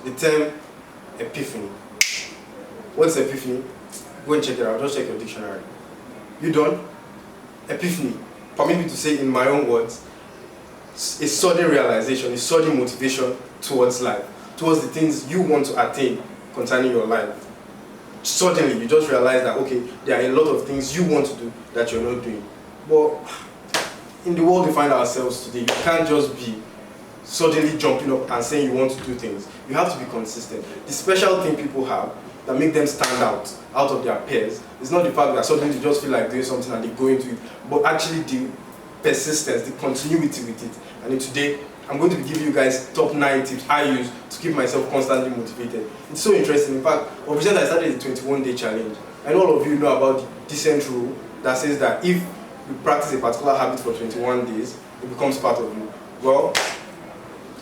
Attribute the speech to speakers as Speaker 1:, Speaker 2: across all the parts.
Speaker 1: the term epiphany. What's epiphany? Go and check it out. Just check your dictionary. You done? Epiphany, permit me to say in my own words, a sudden realization, a sudden motivation towards life, towards the things you want to attain concerning your life. Suddenly, you just realize that, okay, there are a lot of things you want to do that you're not doing. But in the world we find ourselves today, you can't just be suddenly jumping up and saying you want to do things. You have to be consistent. The special thing people have that make them stand out of their peers is not the fact that suddenly you just feel like doing something and they go into it, but actually the persistence, the continuity with it. And today, I'm going to be giving you guys top 9 tips I use to keep myself constantly motivated. It's so interesting. In fact, recently I started a 21-day challenge. I know all of you know about the decent rule that says that if you practice a particular habit for 21 days, it becomes part of you. Well,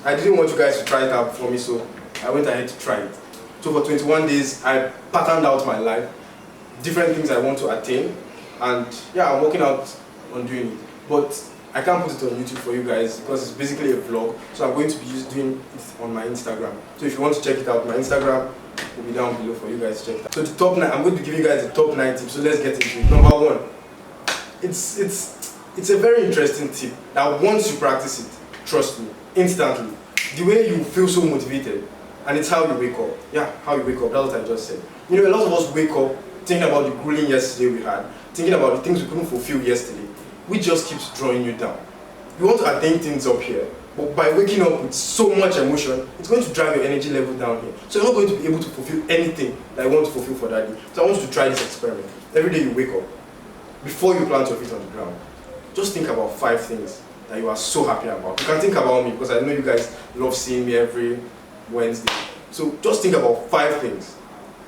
Speaker 1: I didn't want you guys to try it out for me, so I went ahead to try it. So for 21 days, I patterned out my life, different things I want to attain, and yeah, I'm working out on doing it. But I can't put it on YouTube for you guys because it's basically a vlog, so I'm going to be doing it on my Instagram. So if you want to check it out, my Instagram will be down below for you guys to check it out. So the top 9, I'm going to give you guys the top 9 tips, so let's get into it. Number 1, it's a very interesting tip that once you practice it, trust me, instantly, the way you feel so motivated, and it's how you wake up. Yeah, how you wake up, that's what I just said. You know, a lot of us wake up thinking about the grueling yesterday we had, thinking about the things we couldn't fulfill yesterday, which just keeps drawing you down. You want to attain things up here, but by waking up with so much emotion, it's going to drive your energy level down here. So you're not going to be able to fulfill anything that you want to fulfill for that day. So I want you to try this experiment. Every day you wake up, before you plant your feet on the ground, just think about 5 things that you are so happy about. You can think about me because I know you guys love seeing me every Wednesday. So just think about 5 things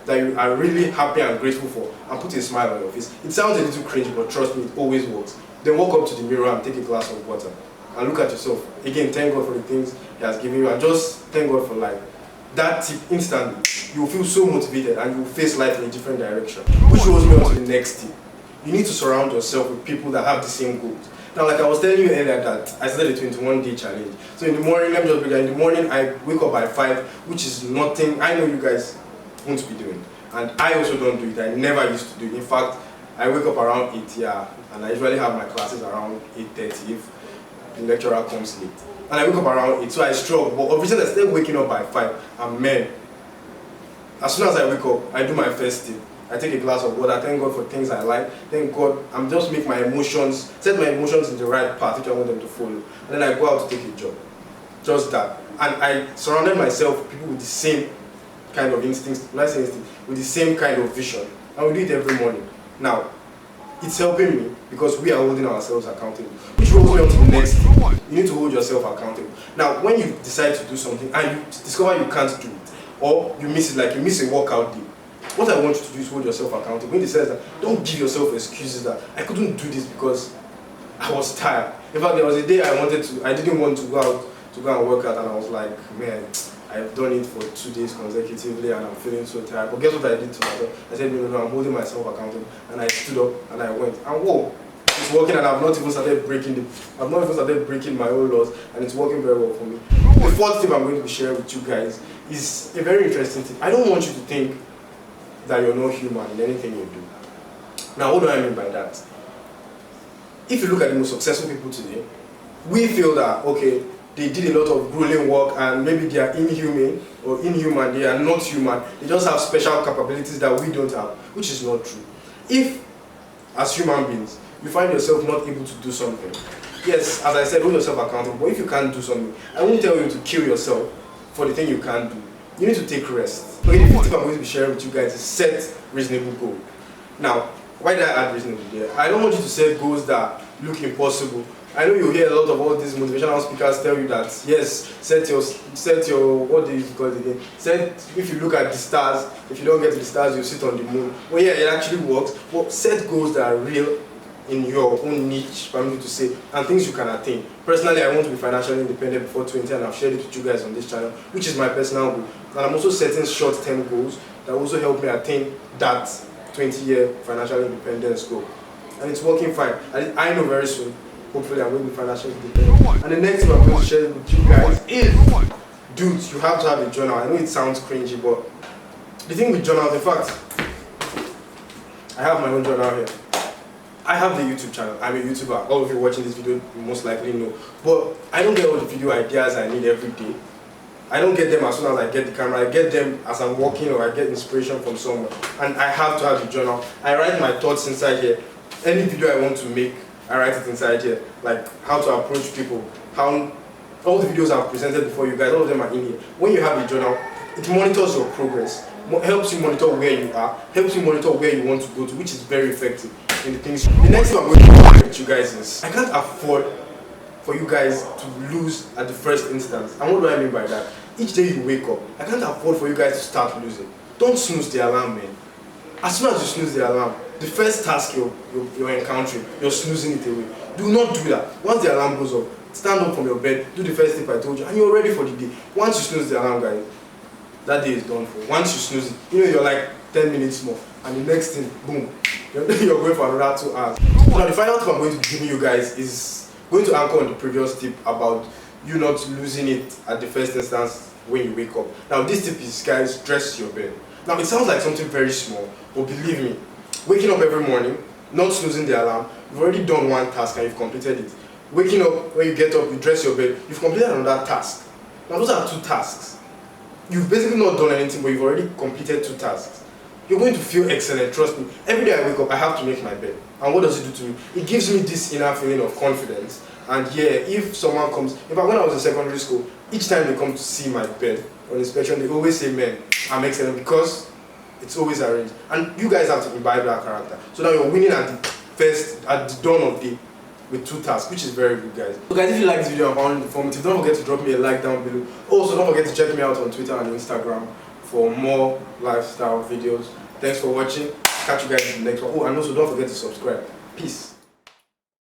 Speaker 1: that you are really happy and grateful for and put a smile on your face. It sounds a little cringe, but trust me, it always works. Then walk up to the mirror and take a glass of water and look at yourself. Again, thank God for the things He has given you and just thank God for life. That tip, instantly, you will feel so motivated and you will face life in a different direction. Which rolls me on to the next tip. You need to surround yourself with people that have the same goals. Now, like I was telling you earlier that I started a 21-day challenge. So in the morning, let me just begin. In the morning, I wake up by 5, which is nothing I know you guys won't be doing. And I also don't do it. I never used to do it. In fact, I wake up around 8, yeah, and I usually have my classes around 8:30 if the lecturer comes late. And I wake up around 8, so I struggle. But obviously, I started waking up by 5, and man, as soon as I wake up, I do my first thing. I take a glass of water, thank God for things I like, thank God, I'm just make my emotions, set my emotions in the right path which I want them to follow. And then I go out to take a job. Just that. And I surrounded myself with people with the same kind of instincts, when I say instinct, with the same kind of vision. And we do it every morning. Now, it's helping me because we are holding ourselves accountable. Which rolls me on to the next thing. You need to hold yourself accountable. Now, when you decide to do something and you discover you can't do it, or you miss it, like you miss a workout day, what I want you to do is hold yourself accountable. In the sense that don't give yourself excuses that I couldn't do this because I was tired. In fact, there was a day I didn't want to go out to go and work out, and I was like, man, I've done it for 2 days consecutively and I'm feeling so tired. But guess what I did to myself? I said, no, I'm holding myself accountable. And I stood up and I went. And whoa, it's working, and I've not even started breaking my own laws, and it's working very well for me. The 4th tip I'm going to be sharing with you guys is a very interesting tip. I don't want you to think that you're not human in anything you do. Now, what do I mean by that? If you look at the most successful people today, we feel that, okay, they did a lot of grueling work and maybe they are inhuman, they are not human, they just have special capabilities that we don't have, which is not true. If, as human beings, you find yourself not able to do something, yes, as I said, hold yourself accountable, but if you can't do something, I won't tell you to kill yourself for the thing you can't do. You need to take rest. Okay, the 5th tip I'm going to be sharing with you guys is set reasonable goals. Now, why did I add reasonable there? I don't want you to set goals that look impossible. I know you hear a lot of all these motivational speakers tell you that, yes, set your what do you call it again? If you look at the stars, if you don't get to the stars, you sit on the moon. Well, yeah, it actually works. But set goals that are real in your own niche, permit me to say, and things you can attain. Personally, I want to be financially independent before 20, and I've shared it with you guys on this channel, which is my personal goal. And I'm also setting short-term goals that also help me attain that 20-year financial independence goal. And it's working fine. I know very soon, hopefully I'm going to be financially independent. And the next thing I'm going to share with you guys is dudes, you have to have a journal. I know it sounds cringy, but the thing with journals, in fact, I have my own journal here. I have the YouTube channel. I'm a YouTuber. All of you watching this video you most likely know. But I don't get all the video ideas I need every day. I don't get them as soon as I get the camera. I get them as I'm walking or I get inspiration from somewhere. And I have to have a journal. I write my thoughts inside here. Any video I want to make, I write it inside here. Like how to approach people, how all the videos I've presented before you guys, all of them are in here. When you have a journal, it monitors your progress, helps you monitor where you are, helps you monitor where you want to go to, which is very effective in the things. The next thing I'm going to talk with you guys is, I can't afford for you guys to lose at the first instance. And what do I mean by that? Each day you wake up, I can't afford for you guys to start losing. Don't snooze the alarm, man. As soon as you snooze the alarm, the first task you're encountering, you're snoozing it away. Do not do that. Once the alarm goes off, stand up from your bed, do the first step I told you, and you're ready for the day. Once you snooze the alarm, guys, that day is done for. Once you snooze it, you're like 10 minutes more, and the next thing, boom, you're going for another 2 hours. Now the final tip I'm going to give you guys is going to anchor on the previous tip about you not losing it at the first instance when you wake up. Now this tip is, guys, dress your bed. Now it sounds like something very small, but believe me, waking up every morning, not snoozing the alarm, you've already done one task and you've completed it. Waking up, when you get up, you dress your bed, you've completed another task. Now those are 2 tasks. You've basically not done anything, but you've already completed 2 tasks. You're going to feel excellent, trust me. Every day I wake up, I have to make my bed. And what does it do to me? It gives me this inner feeling of confidence. And yeah, if someone comes, in fact when I was in secondary school, each time they come to see my bed on inspection, they always say, man, I'm excellent, because it's always arranged. And you guys have to imbibe that character. So now you're winning at the dawn of day with 2 tasks, which is very good, guys. So guys, if you like this video and found it informative, don't forget to drop me a like down below. Also, don't forget to check me out on Twitter and Instagram for more lifestyle videos. Thanks for watching. Catch you guys in the next one. Oh, and also don't forget to subscribe. Peace.